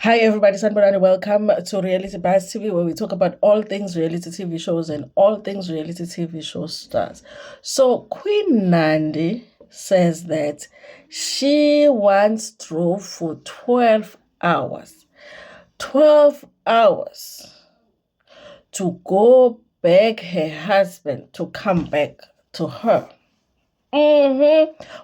Hi everybody, Sanborani. Welcome to Reality Bites TV, where we talk about all things reality TV shows and all things reality TV show stars. So Queen Nandi says that she once drove for 12 hours. 12 hours to go beg her husband to come back to her.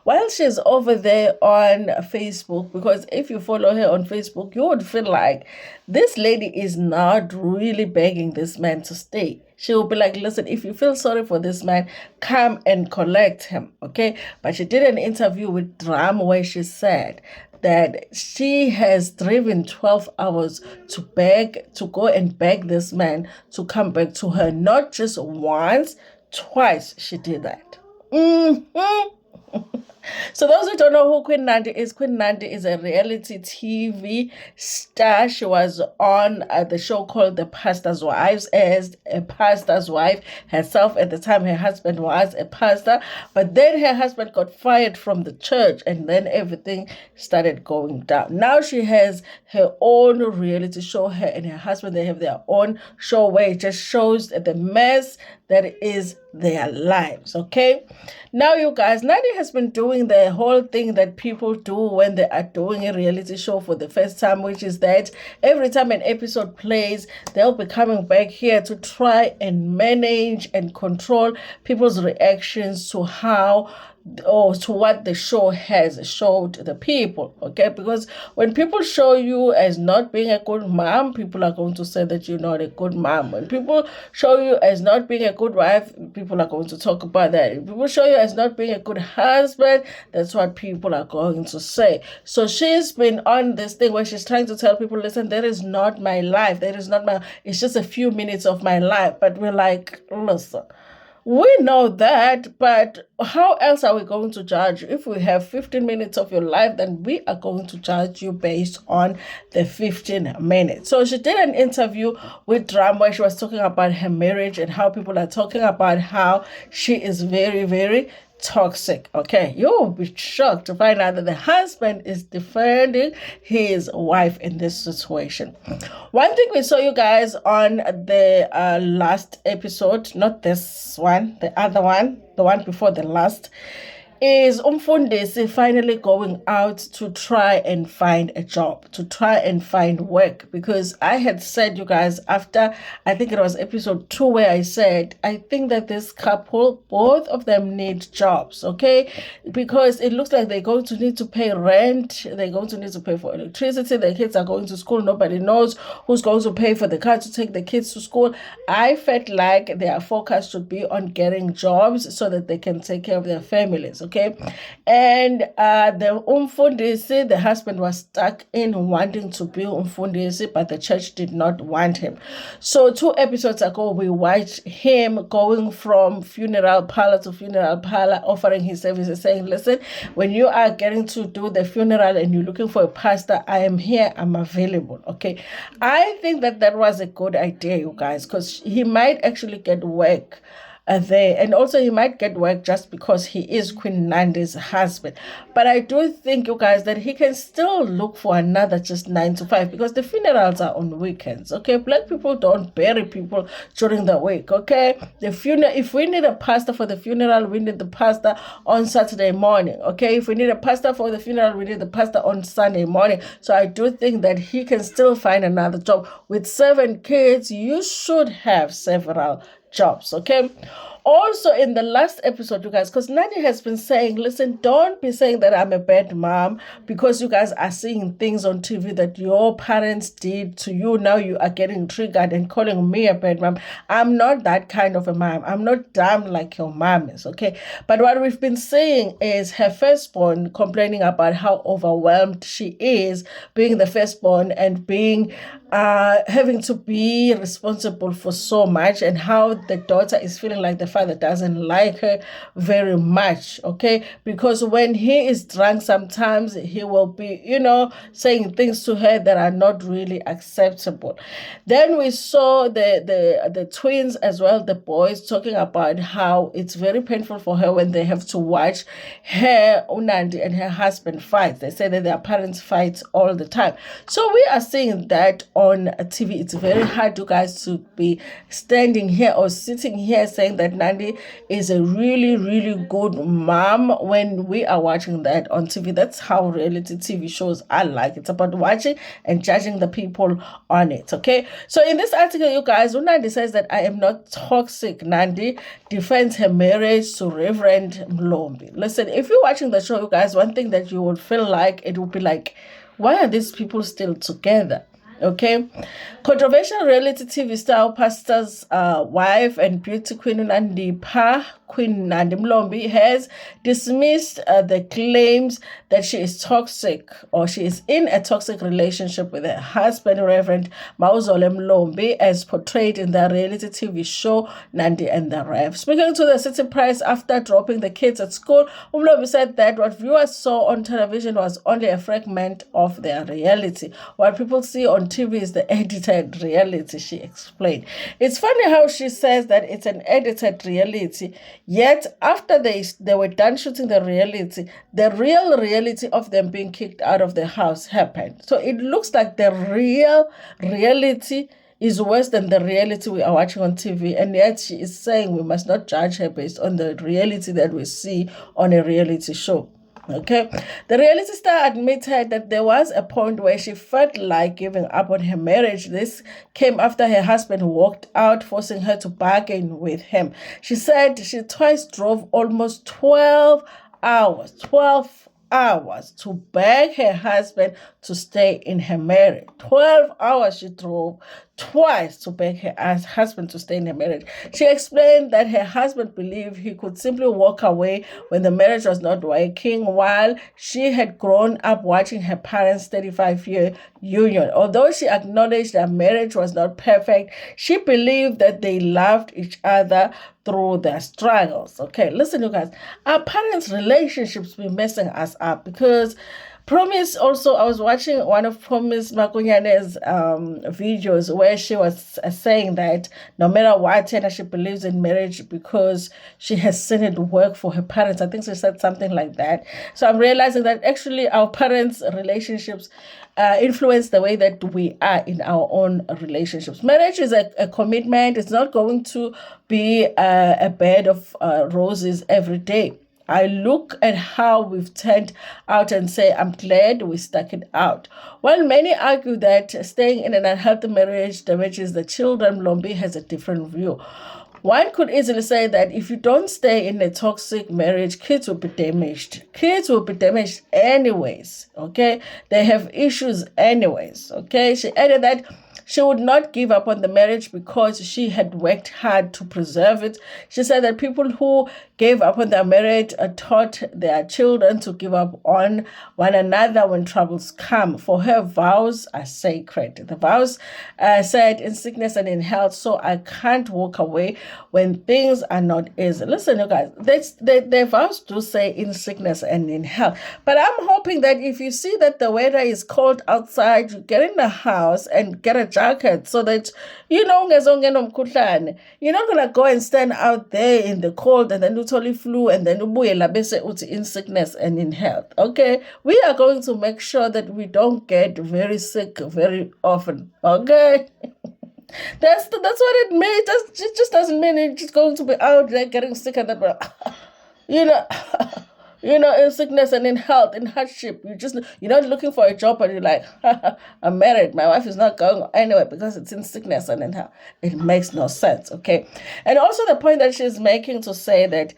While she's over there on Facebook, because if you follow her on Facebook, you would feel like this lady is not really begging this man to stay. She will be like, listen, if you feel sorry for this man, come and collect him, okay? But she did an interview with Drum where she said that she has driven 12 hours to go and beg this man to come back to her. Not just once, twice she did that. Mm-hmm. So those who don't know who Queen Nandi is a reality TV star. She was on the show called The Pastor's Wives as a pastor's wife herself. At the time, her husband was a pastor, but then her husband got fired from the church, and then everything started going down. Now she has her own reality show. Her and her husband, they have their own show where it just shows the mess that is their lives. Okay, now you guys, Nandi has been doing the whole thing that people do when they are doing a reality show for the first time, which is that every time an episode plays, they'll be coming back here to try and manage and control people's reactions to how or to what the show has showed the people. Okay, because when people show you as not being a good mom, people are going to say that you're not a good mom. When people show you as not being a good wife, people are going to talk about that. If people show you as not being a good husband, that's what people are going to say. So she's been on this thing where she's trying to tell people, listen, that is not my life, it's just a few minutes of my life. But we're like, listen, we know that, but how else are we going to judge you? If we have 15 minutes of your life, then we are going to judge you based on the 15 minutes. So she did an interview with Drum where she was talking about her marriage and how people are talking about how she is very, very toxic. Okay, you'll be shocked to find out that the husband is defending his wife in this situation. One thing we saw, you guys, on the last episode, not this one, the other one, the one before the last, is Umfundisi finally going out to try and find a job, to try and find work. Because I had said, you guys, after I think it was episode 2 where I said, I think that this couple, both of them need jobs, okay? Because it looks like they're going to need to pay rent, they're going to need to pay for electricity, their kids are going to school, nobody knows who's going to pay for the car to take the kids to school. I felt like their focus should be on getting jobs so that they can take care of their families. Okay, and the umfundisi, the husband was stuck in wanting to be umfundisi, but the church did not want him. So 2 episodes ago, we watched him going from funeral parlor to funeral parlor, offering his services, saying, listen, when you are getting to do the funeral and you're looking for a pastor, I am here, I'm available. Okay, I think that was a good idea, you guys, because he might actually get work there, and also he might get work just because he is Queen Nandi's husband. But I do think, you guys, that he can still look for another just 9 to 5, because the funerals are on weekends. Okay, black people don't bury people during the week. Okay, the funeral, if we need a pastor for the funeral, we need the pastor on Saturday morning. Okay, if we need a pastor for the funeral, we need the pastor on Sunday morning. So I do think that he can still find another job. With 7 kids, you should have several jobs. Okay, also in the last episode, you guys, because Nandi has been saying, listen, don't be saying that I'm a bad mom because you guys are seeing things on TV that your parents did to you. Now you are getting triggered and calling me a bad mom. I'm not that kind of a mom. I'm not dumb like your mom is. Okay, but what we've been seeing is her firstborn complaining about how overwhelmed she is being the firstborn and being having to be responsible for so much, and how the daughter is feeling like the father doesn't like her very much, okay? Because when he is drunk, sometimes he will be, saying things to her that are not really acceptable. Then we saw the twins as well, the boys, talking about how it's very painful for her when they have to watch her, Nandi, and her husband fight. They say that their parents fight all the time. So we are seeing that on TV. It's very hard, you guys, to be standing here or sitting here saying that Nandi is a really, really good mom when we are watching that on TV. That's how reality TV shows are like. It's about watching and judging the people on it, okay? So in this article, you guys, Nandi says that I am not toxic. Nandi defends her marriage to Reverend Mlombi. Listen, if you're watching the show, you guys, one thing that you would feel like, it would be like, why are these people still together? Okay, controversial reality TV star pastor's wife and beauty queen Queen Nandi Mlombi has dismissed the claims that she is toxic, or she is in a toxic relationship with her husband, Reverend Mauzole Mlombi, as portrayed in the reality TV show Nandi and the Rev. Speaking to the City Press after dropping the kids at school, Mlombi said that what viewers saw on television was only a fragment of their reality. What people see on TV is the edited reality, she explained. It's funny how she says that it's an edited reality, yet after they were done shooting the reality, the real reality of them being kicked out of the house happened. So it looks like the real reality is worse than the reality we are watching on TV, and yet she is saying we must not judge her based on the reality that we see on a reality show. Okay, the reality star admitted that there was a point where she felt like giving up on her marriage. This came after her husband walked out, forcing her to bargain with him. She said she twice drove almost 12 hours to beg her husband to stay in her marriage. 12 hours she drove twice to beg her husband to stay in her marriage. She explained that her husband believed he could simply walk away when the marriage was not working, while she had grown up watching her parents' 35-year union. Although she acknowledged that marriage was not perfect, she believed that they loved each other through their struggles. Okay, listen, you guys, our parents' relationships be messing us up because Promise also, I was watching one of Promise Makunyane's videos where she was saying that no matter what, she believes in marriage because she has seen it work for her parents. I think she said something like that. So I'm realizing that actually our parents' relationships influence the way that we are in our own relationships. Marriage is a commitment. It's not going to be a bed of roses every day. I look at how we've turned out and say, I'm glad we stuck it out. While many argue that staying in an unhealthy marriage damages the children, Lombi has a different view. One could easily say that if you don't stay in a toxic marriage, kids will be damaged. Kids will be damaged anyways, okay? They have issues anyways, okay? She added that she would not give up on the marriage because she had worked hard to preserve it. She said that people who gave up on their marriage taught their children to give up on one another when troubles come. For her, vows are sacred. The vows said in sickness and in health, so I can't walk away when things are not easy. Listen, you guys, the vows do say in sickness and in health. But I'm hoping that if you see that the weather is cold outside, you get in the house and get a jacket so that you're not gonna go and stand out there in the cold and then you totally flu and then in sickness and in health. Okay, we are going to make sure that we don't get very sick very often. Okay. That's what it means. It just doesn't mean it's just going to be out there getting sick and that, you know. In sickness and in health, in hardship, you're not looking for a job, and you're like, I'm married. My wife is not going anywhere because it's in sickness and in health. It makes no sense, okay? And also the point that she's making to say that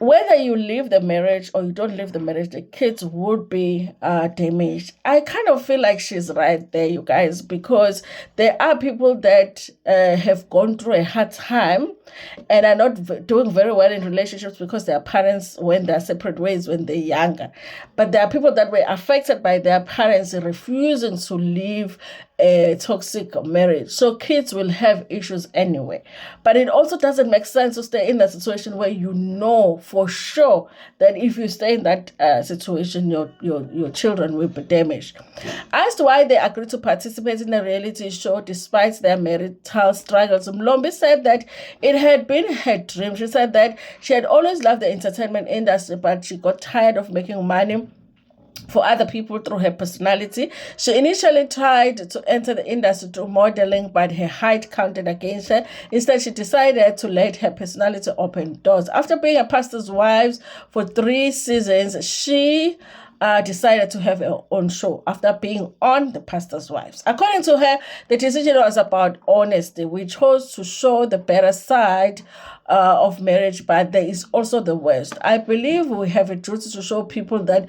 whether you leave the marriage or you don't leave the marriage, the kids would be damaged. I kind of feel like she's right there, you guys, because there are people that have gone through a hard time and are not doing very well in relationships because their parents went their separate ways when they're younger. But there are people that were affected by their parents refusing to leave a toxic marriage. So kids will have issues anyway. But it also doesn't make sense to stay in a situation where you know for sure that if you stay in that situation, your children will be damaged. Asked why they agreed to participate in a reality show despite their marital struggles, Mlombi said that it had been her dream. She said that she had always loved the entertainment industry, but she got tired of making money for other people through her personality. She initially tried to enter the industry through modeling, but her height counted against her. Instead, she decided to let her personality open doors. After being a pastor's wife for 3 seasons, she decided to have her own show after being on The Pastor's Wives. According to her, the decision was about honesty. We chose to show the better side of marriage, but there is also the worst. I believe we have a duty to show people that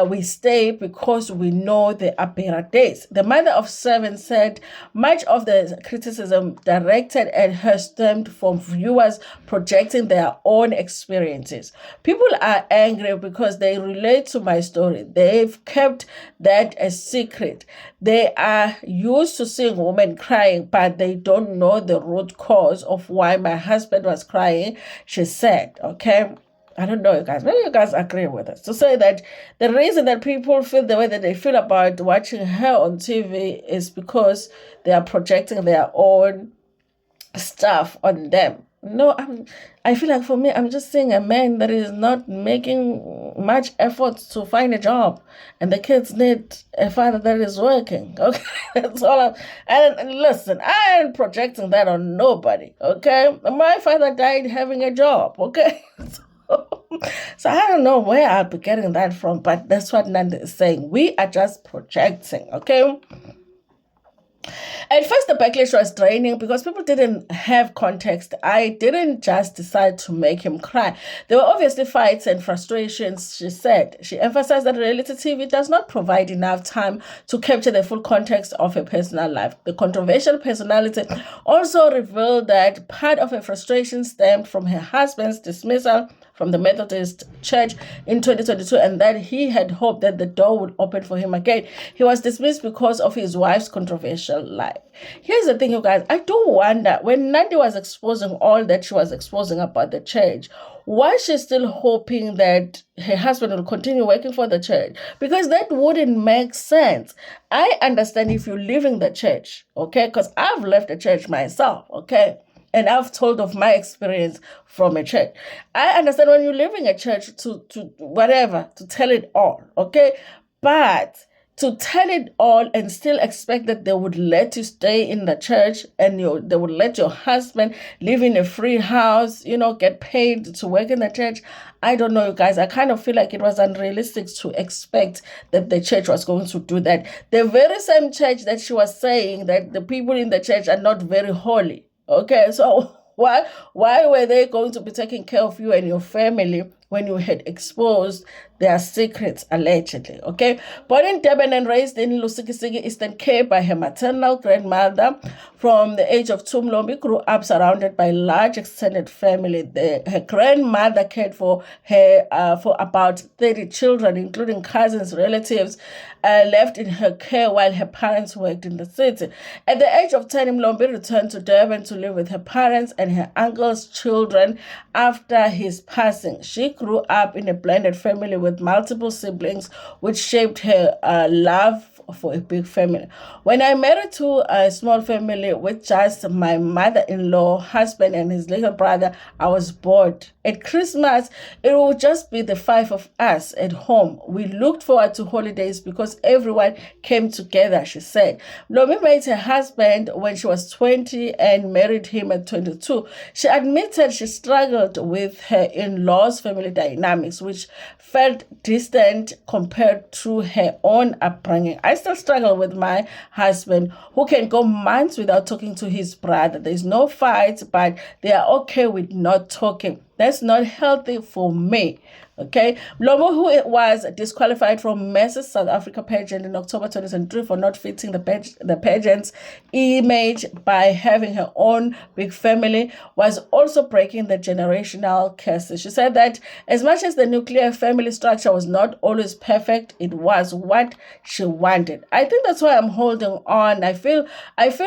we stay because we know there are better days. The mother of 7 said much of the criticism directed at her stemmed from viewers projecting their own experiences. People are angry because they relate to my story. They've kept that a secret. They are used to seeing women crying, but they don't know the root cause of why my husband was crying, she said. Okay. I don't know, you guys. Maybe you guys agree with us. To say that the reason that people feel the way that they feel about watching her on TV is because they are projecting their own stuff on them. No, I feel like for me, I'm just seeing a man that is not making much effort to find a job, and the kids need a father that is working. Okay, that's all. And listen, I ain't projecting that on nobody. Okay, my father died having a job. Okay. So I don't know where I'll be getting that from, but that's what Nandi is saying. We are just projecting, okay? At first, the backlash was draining because people didn't have context. I didn't just decide to make him cry. There were obviously fights and frustrations, she said. She emphasized that reality TV does not provide enough time to capture the full context of her personal life. The controversial personality also revealed that part of her frustration stemmed from her husband's dismissal from the Methodist Church in 2022, and that he had hoped that the door would open for him again. He was dismissed because of his wife's controversial life. Here's the thing, you guys. I do wonder, when Nandi was exposing all that she was exposing about the church, was she still hoping that her husband will continue working for the church? Because that wouldn't make sense. I understand if you're leaving the church, okay? Because I've left the church myself, okay? And I've told of my experience from a church. I understand when you're leaving a church to whatever, to tell it all, okay? But to tell it all and still expect that they would let you stay in the church and they would let your husband live in a free house, get paid to work in the church. I don't know, you guys. I kind of feel like it was unrealistic to expect that the church was going to do that. The very same church that she was saying that the people in the church are not very holy. Okay, so why were they going to be taking care of you and your family when you had exposed their secrets, allegedly? Okay, born in Durban and raised in Lusikisiki, Eastern Cape by her maternal grandmother, from the age of 2, Mlombi grew up surrounded by a large extended family. Her grandmother cared for her for about 30 children, including cousins, relatives, left in her care while her parents worked in the city. At the age of 10, Mlombi returned to Durban to live with her parents and her uncle's children after his passing. She grew up in a blended family with multiple siblings, which shaped her love for a big family. When I married to a small family with just my mother-in-law, husband, and his little brother, I was bored. At Christmas, it would just be the 5 of us at home. We looked forward to holidays because everyone came together, she said. Lomi met her husband when she was 20 and married him at 22. She admitted she struggled with her in-laws' family dynamics, which felt distant compared to her own upbringing. I still struggle with my husband, who can go months without talking to his brother. There's no fight, but they are okay with not talking. That's not healthy for me. Okay, Mlomo, who was disqualified from Mrs. South Africa pageant in October 2023 for not fitting the pageant's image by having her own big family, was also breaking the generational curses. She said that as much as the nuclear family structure was not always perfect, it was what she wanted. I think that's why I'm holding on. I feel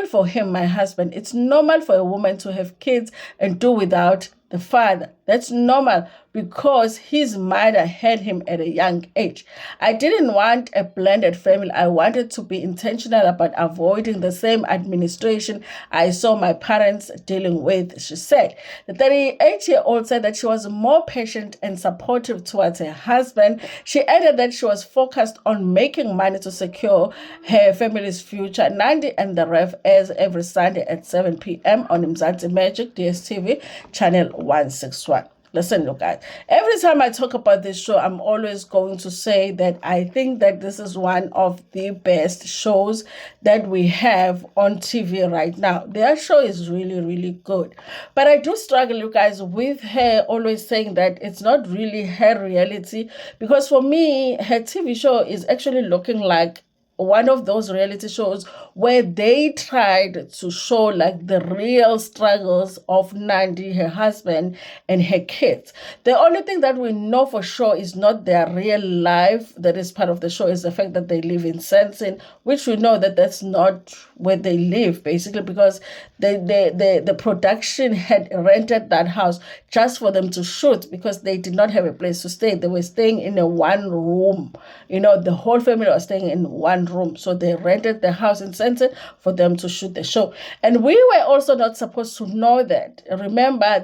for him, my husband. It's normal for a woman to have kids and do without the father. That's normal because his mother had him at a young age. I didn't want a blended family. I wanted to be intentional about avoiding the same administration I saw my parents dealing with, she said. The 38-year-old said that she was more patient and supportive towards her husband. She added that she was focused on making money to secure her family's future. Nandi and the Rev airs every Sunday at 7 p.m. on Mzansi Magic, DSTV, channel 161. Listen, look, guys, every time I talk about this show, I'm always going to say that I think that this is one of the best shows that we have on TV right now. Their show is really, really good. But I do struggle, you guys, with her always saying that it's not really her reality. Because for me, her TV show is actually looking like one of those reality shows where they tried to show like the real struggles of Nandi, her husband, and her kids. The only thing that we know for sure is not their real life that is part of the show, is the fact that they live in Sensin, which we know that that's not where they live, basically, because the production had rented that house just for them to shoot because they did not have a place to stay. They were staying in a one room. The whole family was staying in one room. So they rented the house in Sensin for them to shoot the show. And we were also not supposed to know that. Remember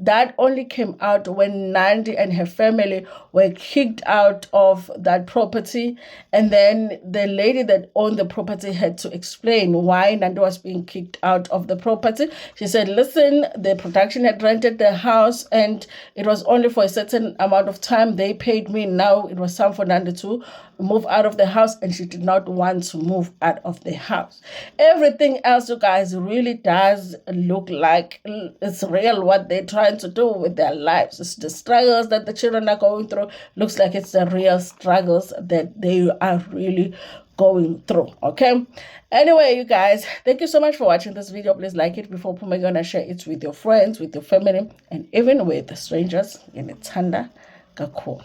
that only came out when Nandi and her family were kicked out of that property. And then the lady that owned the property had to explain why Nandi was being kicked out of the property. She said, listen, the production had rented the house and it was only for a certain amount of time. They paid me. Now it was time for Nandi to move out of the house, and she did not want to move out of the house. Everything else, you guys, really does look like it's real what they're trying to do with their lives. It's the struggles that the children are going through. Looks like it's the real struggles that they are really going through. Okay, anyway, you guys, thank you so much for watching this video. Please like it before Pumegona, share it with your friends, with your family, and even with strangers in Tanda Kaku.